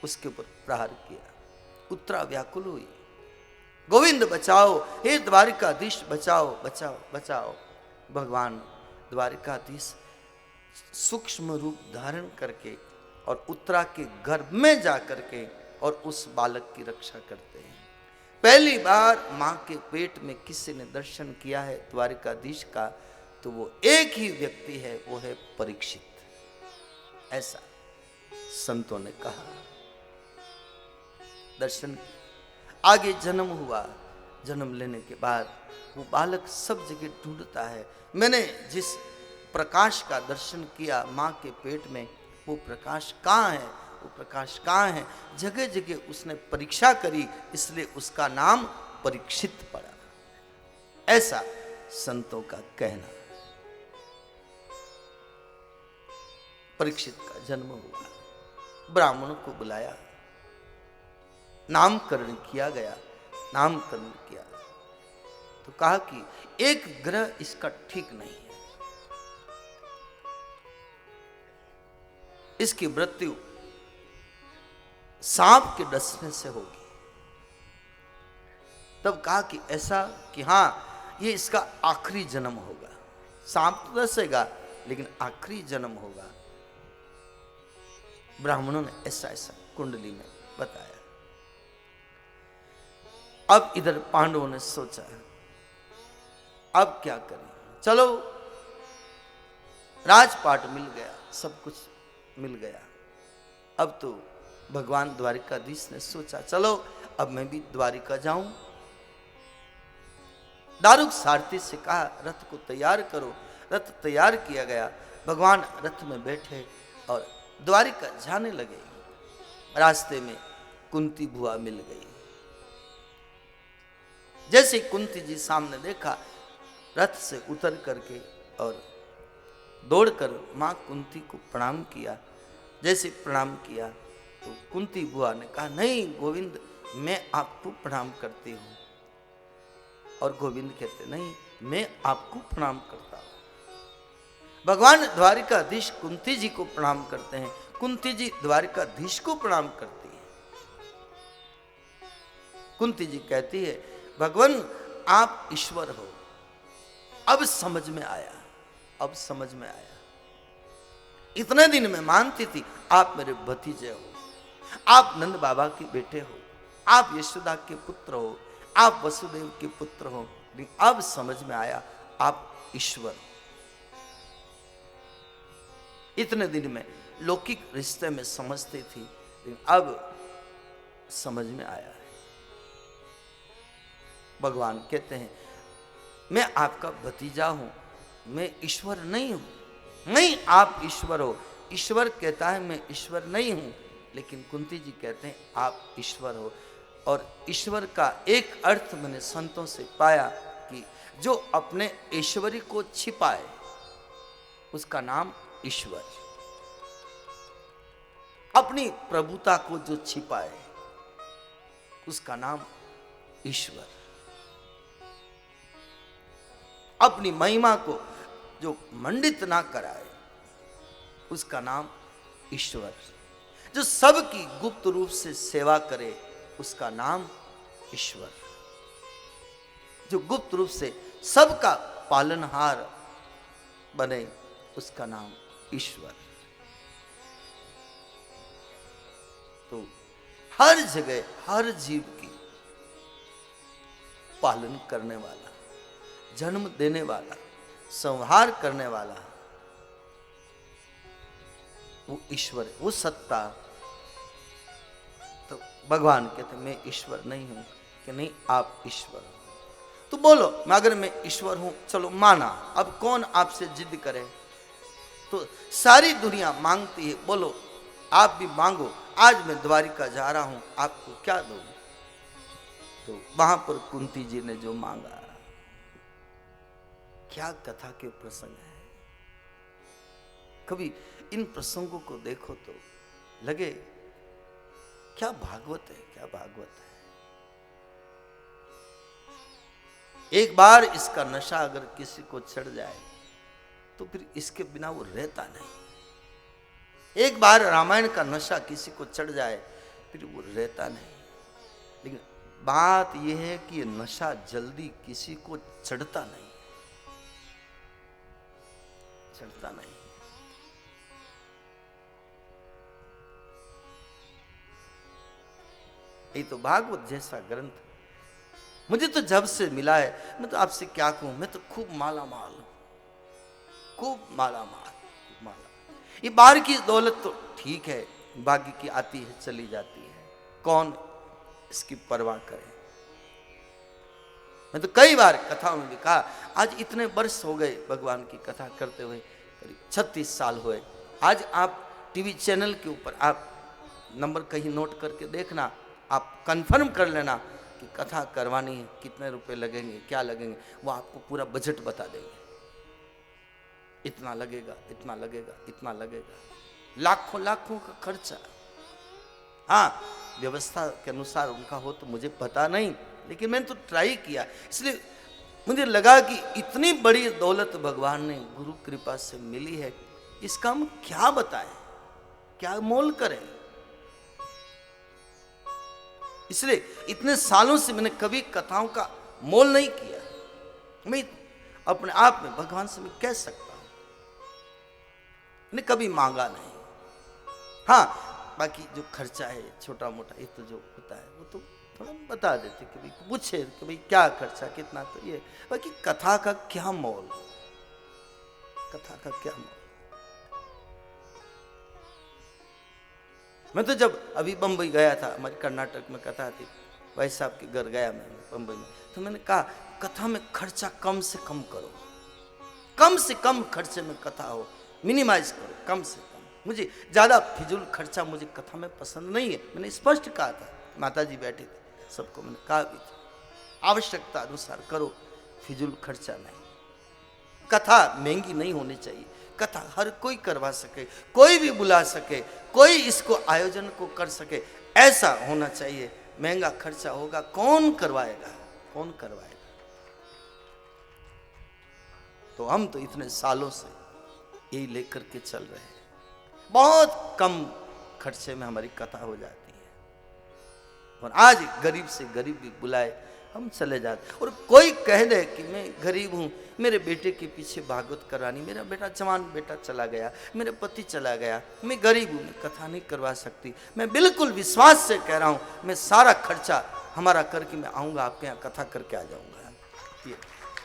उसके ऊपर प्रहार किया। उत्तरा व्याकुल हुई, गोविंद बचाओ, हे द्वारिकाधीश बचाओ बचाओ बचाओ। भगवान द्वारिकाधीश सूक्ष्म रूप धारण करके और उत्तरा के गर्भ में जा करके और उस बालक की रक्षा करते हैं। पहली बार मां के पेट में किसी ने दर्शन किया है द्वारिकाधीश का, तो वो एक ही व्यक्ति है, वो है परीक्षित। ऐसा संतों ने कहा। दर्शन आगे जन्म हुआ, जन्म लेने के बाद वो बालक सब जगह ढूंढता है। मैंने जिस प्रकाश का दर्शन किया मां के पेट में, वो प्रकाश कहाँ है, वो प्रकाश कहाँ है। जगह जगह उसने परीक्षा करी, इसलिए उसका नाम परीक्षित पड़ा। ऐसा संतों का कहना। परीक्षित का जन्म हुआ, ब्राह्मणों को बुलाया, नामकरण किया गया। नामकरण किया तो कहा कि एक ग्रह इसका ठीक नहीं है, इसकी मृत्यु सांप के डसने से होगी। तब कहा कि ऐसा कि हां, ये इसका आखिरी जन्म होगा। सांप तो डसेगा लेकिन आखिरी जन्म होगा। ब्राह्मणों ने ऐसा ऐसा कुंडली में बताया। अब इधर पांडवों ने सोचा अब क्या करें। चलो, राजपाट मिल गया, सब कुछ मिल गया। अब तो भगवान द्वारिकाधीश ने सोचा चलो अब मैं भी द्वारिका जाऊं। दारुक सारथी से कहा रथ को तैयार करो। रथ तैयार किया गया, भगवान रथ में बैठे और द्वारिका जाने लगे। रास्ते में कुंती बुआ मिल गई। जैसे कुंती जी सामने देखा, रथ से उतर करके और दौड़कर मां कुंती को प्रणाम किया। जैसे प्रणाम किया तो कुंती बुआ ने कहा नहीं गोविंद, मैं आपको प्रणाम करती हूं। और गोविंद कहते नहीं, मैं आपको प्रणाम करता हूं। भगवान द्वारिकाधीश कुंती जी को प्रणाम करते हैं, कुंती जी द्वारिकाधीश को प्रणाम करती है। कुंती जी कहती है भगवान आप ईश्वर हो। अब समझ में आया, अब समझ में आया। इतने दिन में मानती थी आप मेरे भतीजे हो, आप नंद बाबा के बेटे हो, आप यशोदा के पुत्र हो, आप वसुदेव के पुत्र हो। लेकिन अब समझ में आया आप ईश्वर हो। इतने दिन में लौकिक रिश्ते में समझती थी, लेकिन अब समझ में आया है। भगवान कहते हैं मैं आपका भतीजा हूं, मैं ईश्वर नहीं हूं। नहीं, आप ईश्वर हो। ईश्वर कहता है मैं ईश्वर नहीं हूं, लेकिन कुंती जी कहते हैं आप ईश्वर हो। और ईश्वर का एक अर्थ मैंने संतों से पाया कि जो अपने ऐश्वर्य को छिपाए उसका नाम ईश्वर। अपनी प्रभुता को जो छिपाए उसका नाम ईश्वर। अपनी महिमा को जो मंडित ना कराए उसका नाम ईश्वर। जो सबकी गुप्त रूप से सेवा करे उसका नाम ईश्वर। जो गुप्त रूप से सबका पालनहार बने उसका नाम ईश्वर। तो हर जगह हर जीव की पालन करने वाला, जन्म देने वाला, संहार करने वाला वो ईश्वर है, वो सत्ता। तो भगवान कहते मैं ईश्वर नहीं हूं। कि नहीं आप ईश्वर हो। तो बोलो अगर मैं ईश्वर हूं, चलो माना, अब कौन आपसे जिद करे। तो सारी दुनिया मांगती है, बोलो आप भी मांगो। आज मैं द्वारिका जा रहा हूं, आपको क्या दूं। तो वहां पर कुंती जी ने जो मांगा, क्या कथा के प्रसंग है। कभी इन प्रसंगों को देखो तो लगे क्या भागवत है, क्या भागवत है। एक बार इसका नशा अगर किसी को चढ़ जाए तो फिर इसके बिना वो रहता नहीं। एक बार रामायण का नशा किसी को चढ़ जाए फिर वो रहता नहीं। लेकिन बात यह है कि ये नशा जल्दी किसी को चढ़ता नहीं, चढ़ता नहीं। ये तो भागवत जैसा ग्रंथ मुझे तो जब से मिला है, मैं तो आपसे क्या कहूं, मैं तो खूब माला माल हूं, खूब माला माल, माला। ये बाहर की दौलत तो ठीक है, बाकी की आती है चली जाती है, कौन इसकी परवाह करे। मैं तो कई बार कथाओं में भी कहा, आज इतने वर्ष हो गए भगवान की कथा करते हुए, करीब 36 साल हुए। आज आप टीवी चैनल के ऊपर आप नंबर कहीं नोट करके देखना, आप कंफर्म कर लेना कि कथा करवानी है कितने रुपए लगेंगे, क्या लगेंगे, वो आपको पूरा बजट बता देंगे। इतना लगेगा, इतना लगेगा, इतना लगेगा, लाखों लाखों का खर्चा। हाँ, व्यवस्था के अनुसार उनका हो तो मुझे पता नहीं, लेकिन मैंने तो ट्राई किया। इसलिए मुझे लगा कि इतनी बड़ी दौलत भगवान ने गुरु कृपा से मिली है, इसका हम क्या बताएं, क्या मोल करें। इसलिए इतने सालों से मैंने कभी कथाओं का मोल नहीं किया। मैं अपने आप में भगवान से मैं कह सकता हूं, मैंने कभी मांगा नहीं। हाँ, बाकी जो खर्चा है छोटा मोटा ये तो जो होता है वो तो थोड़ा बता देते कि भाई पूछे कि भाई क्या खर्चा कितना, तो ये बाकी कथा का क्या मोल, कथा का क्या मोल। मैं तो जब अभी बंबई गया था, हमारे कर्नाटक में कथा थी, भाई साहब के घर गया मैं बंबई में, तो मैंने कहा कथा में खर्चा कम से कम करो, कम से कम खर्चे में कथा हो, मिनिमाइज करो, कम से कम। मुझे ज़्यादा फिजूल खर्चा मुझे कथा में पसंद नहीं है। मैंने स्पष्ट कहा था, माता जी बैठे थे, सबको मैंने कहा भी था, आवश्यकता अनुसार करो, फिजूल खर्चा नहीं। कथा महंगी नहीं होनी चाहिए, कथा हर कोई करवा सके, कोई भी बुला सके, कोई इसको आयोजन को कर सके, ऐसा होना चाहिए। महंगा खर्चा होगा, कौन करवाएगा, कौन करवाएगा। तो हम तो इतने सालों से यही लेकर के चल रहे हैं, बहुत कम खर्चे में हमारी कथा हो जाती है। और आज गरीब से गरीब भी बुलाए हम चले जाते। और कोई कह दे कि मैं गरीब हूं, मेरे बेटे के पीछे भागवत करानी, मेरा बेटा जवान बेटा चला गया, मेरे पति चला गया, मैं गरीब हूं, मैं कथा नहीं करवा सकती। मैं बिल्कुल विश्वास से कह रहा हूं, मैं सारा खर्चा हमारा करके मैं आऊंगा, आपके यहाँ कथा करके आ जाऊंगा। ये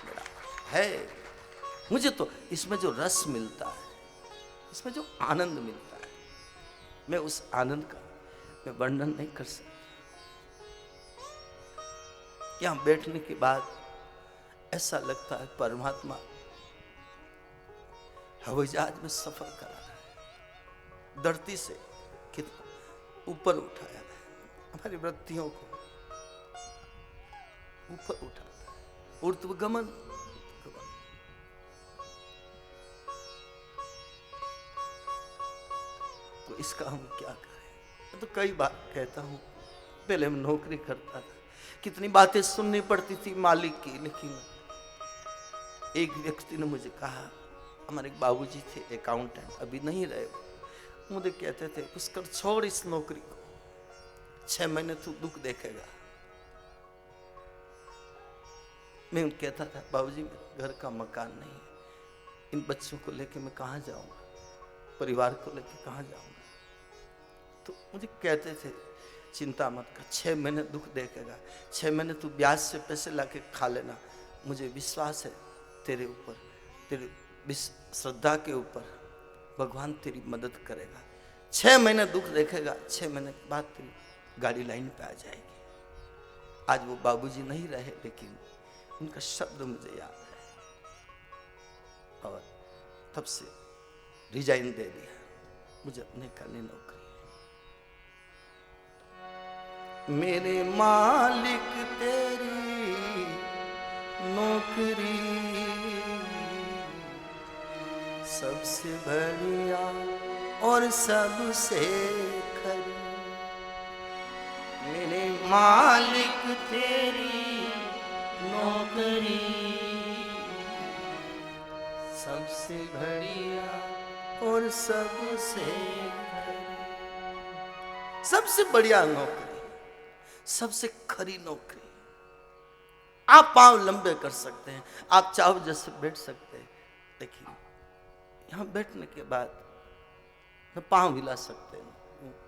मेरा है। मुझे तो इसमें जो रस मिलता है, इसमें जो आनंद मिलता है, मैं उस आनंद का मैं वर्णन नहीं कर सकता। यहां बैठने के बाद ऐसा लगता है परमात्मा हवाई जहाज में सफर करा रहा है, धरती से कितना ऊपर उठाया है, हमारी वृत्तियों को ऊपर उठाता है, ऊर्ध्वगमन। तो इसका हम क्या करें। मैं तो कई बार कहता हूं, पहले मैं नौकरी करता था, कितनी बातें सुननी पड़ती थी मालिक की, लेकिन एक व्यक्ति ने मुझे कहा, हमारे बाबूजी थे अकाउंटेंट, अभी नहीं रहे, मुझे कहते थे पुष्कर छोड़ इस नौकरी को, 6 महीने तू दुख देखेगा। मैं कहता था बाबूजी घर का मकान नहीं है, इन बच्चों को लेके मैं कहाँ जाऊंगा, परिवार को लेके कहाँ जाऊंगा। तो मुझे कहते थे चिंता मत कर, 6 महीने दुख देखेगा, 6 महीने तू ब्याज से पैसे लाके खा लेना, मुझे विश्वास है तेरे ऊपर, तेरी श्रद्धा के ऊपर भगवान तेरी मदद करेगा। 6 महीने दुख देखेगा, 6 महीने के बाद तेरी गाड़ी लाइन पे आ जाएगी। आज वो बाबूजी नहीं रहे, लेकिन उनका शब्द मुझे याद है, और तब से रिजाइन दे दिया, मुझे अपने करनी नौकरी। मेरे मालिक तेरी नौकरी सबसे बढ़िया और सबसे खरी। मेरे मालिक तेरी नौकरी सबसे बढ़िया और सबसे सबसे बढ़िया नौकरी, सबसे खरी नौकरी। आप पांव लंबे कर सकते हैं, आप चाहो जैसे बैठ सकते हैं। देखिए यहां बैठने के बाद न पांव हिला सकते हैं,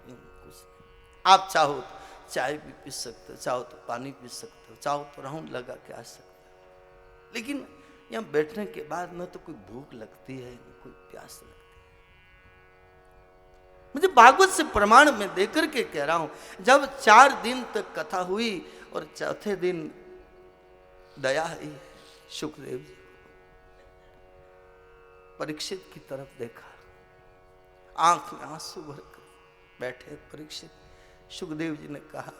कुछ नहीं। आप चाहो तो चाय भी पी सकते हो, चाहो तो पानी पी सकते हो, चाहो तो राउंड लगा के आ सकते हो। लेकिन यहाँ बैठने के बाद न तो कोई भूख लगती है न कोई प्यास लगती है। मुझे भागवत से प्रमाण में देकर के कह रहा हूं। जब 4 दिन तक कथा हुई और चौथे दिन दया आई सुखदेव जी, परीक्षित की तरफ देखा, आंख में आंसू भरकर बैठे परीक्षित। सुखदेव जी ने कहा,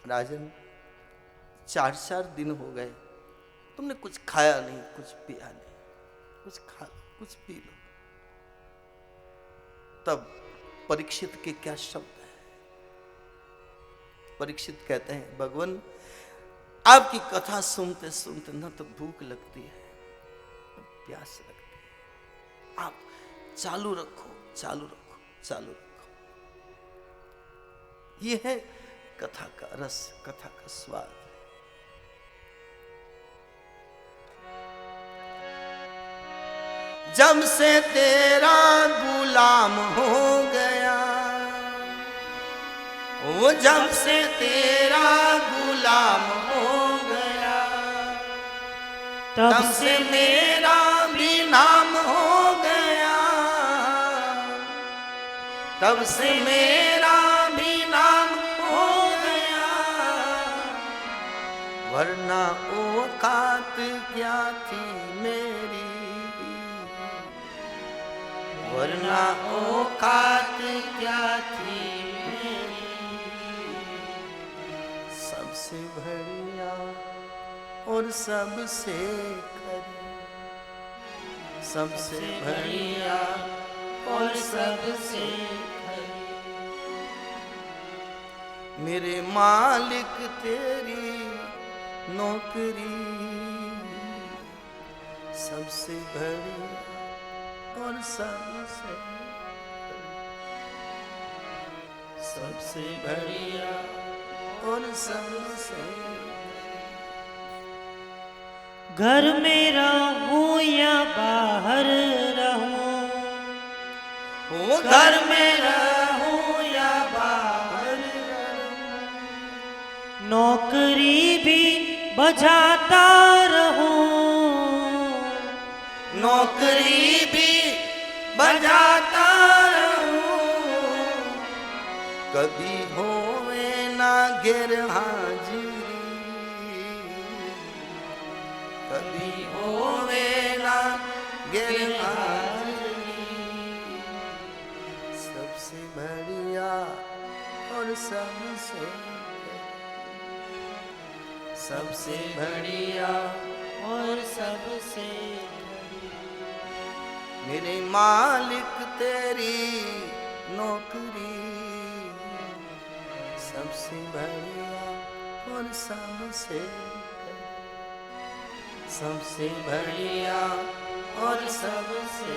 राजन 4 दिन हो गए, तुमने कुछ खाया नहीं, कुछ पिया नहीं, कुछ खा लो, कुछ पी लो। तब परीक्षित के क्या शब्द है? परीक्षित कहते हैं, भगवान आपकी कथा सुनते सुनते न तो भूख लगती है न प्यास लगती है, आप चालू रखो, चालू रखो, चालू रखो। ये है कथा का रस, कथा का स्वाद। जब से तेरा गुलाम हो गया, वो जब से तेरा गुलाम हो गया, तब से मेरा भी नाम हो गया, तब से मेरा भी नाम हो गया। वरना औकात क्या थी मेरी, वरना औकात क्या थी मेरी। सबसे बढ़िया और सबसे खरी, सबसे बढ़िया और सबसे खरी। मेरे मालिक तेरी नौकरी, सबसे बढ़िया और सबसे सबसे बढ़िया और सबसे। घर में रहूं या बाहर रहूं, वो घर में रहूं या बाहर रहूं, नौकरी भी बजाता रहूं, नौकरी भी बजाता रहूं। कभी होवे ना गिर हाजिरी, कभी होवे ना गिर हाजिरी। सबसे बढ़िया और सबसे, सबसे बढ़िया और सबसे। मेरे मालिक तेरी नौकरी, सबसे बढ़िया और सबसे, सबसे बढ़िया और सबसे।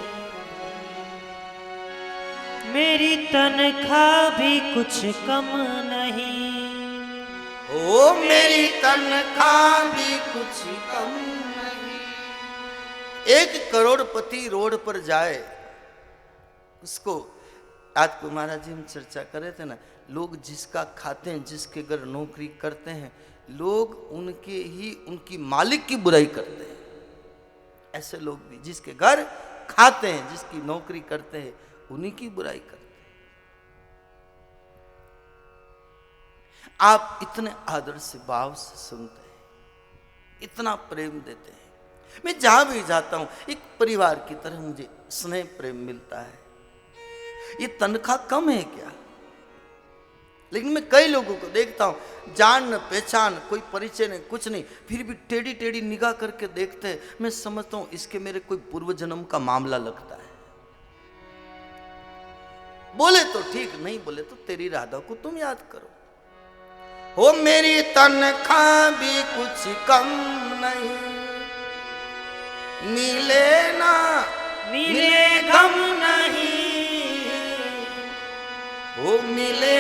मेरी तनख्वाह भी कुछ कम नहीं, ओ मेरी तनख्वाह भी कुछ कम नहीं। 1 करोड़पति रोड पर जाए, उसको आज को महाराज जी हम चर्चा कर रहे थे ना, लोग जिसका खाते हैं, जिसके घर नौकरी करते हैं, लोग उनके ही उनकी मालिक की बुराई करते हैं। ऐसे लोग भी जिसके घर खाते हैं, जिसकी नौकरी करते हैं, उन्हीं की बुराई करते हैं। आप इतने आदर से भाव से सुनते हैं, इतना प्रेम देते हैं। मैं जहां भी जाता हूं एक परिवार की तरह मुझे स्नेह प्रेम मिलता है। ये तनख्वाह कम है क्या? लेकिन मैं कई लोगों को देखता हूं, जान न पहचान, कोई परिचय नहीं, कुछ नहीं, फिर भी टेढ़ी टेढ़ी निगाह करके देखते हैं। मैं समझता हूं इसके मेरे कोई पूर्व जन्म का मामला लगता है। बोले तो ठीक, नहीं बोले तो तेरी राधा को तुम याद करो। हो मेरी तनख्वाह भी कुछ कम नहीं, मिले ना मिले गम नहीं, वो मिले